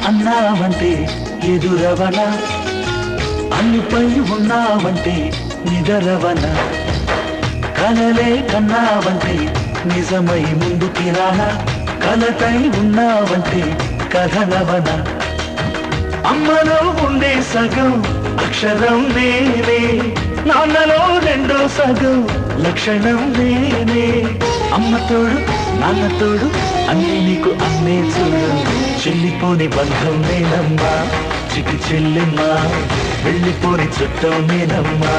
అన్నావంటే ఎదురవన, అన్నిపై ఉన్నావంటే నిదరవన, కలలే కన్నావంటే నిజమై ముందుకి రానా, కలతై ఉన్నావంటే కథనవన. అమ్మలో ఉండే సగం అక్షరం నేనే, నాన్నలో రెండో సగం లక్షణం నేనే. అమ్మ తోడు నాన్న తోడు అన్నీ నీకు అన్నే చూడు, చెల్లిపోని బంధం నేనమ్మా, చిటి చెల్లెమ్మా, వెళ్ళిపోని చుట్టం నేనమ్మా.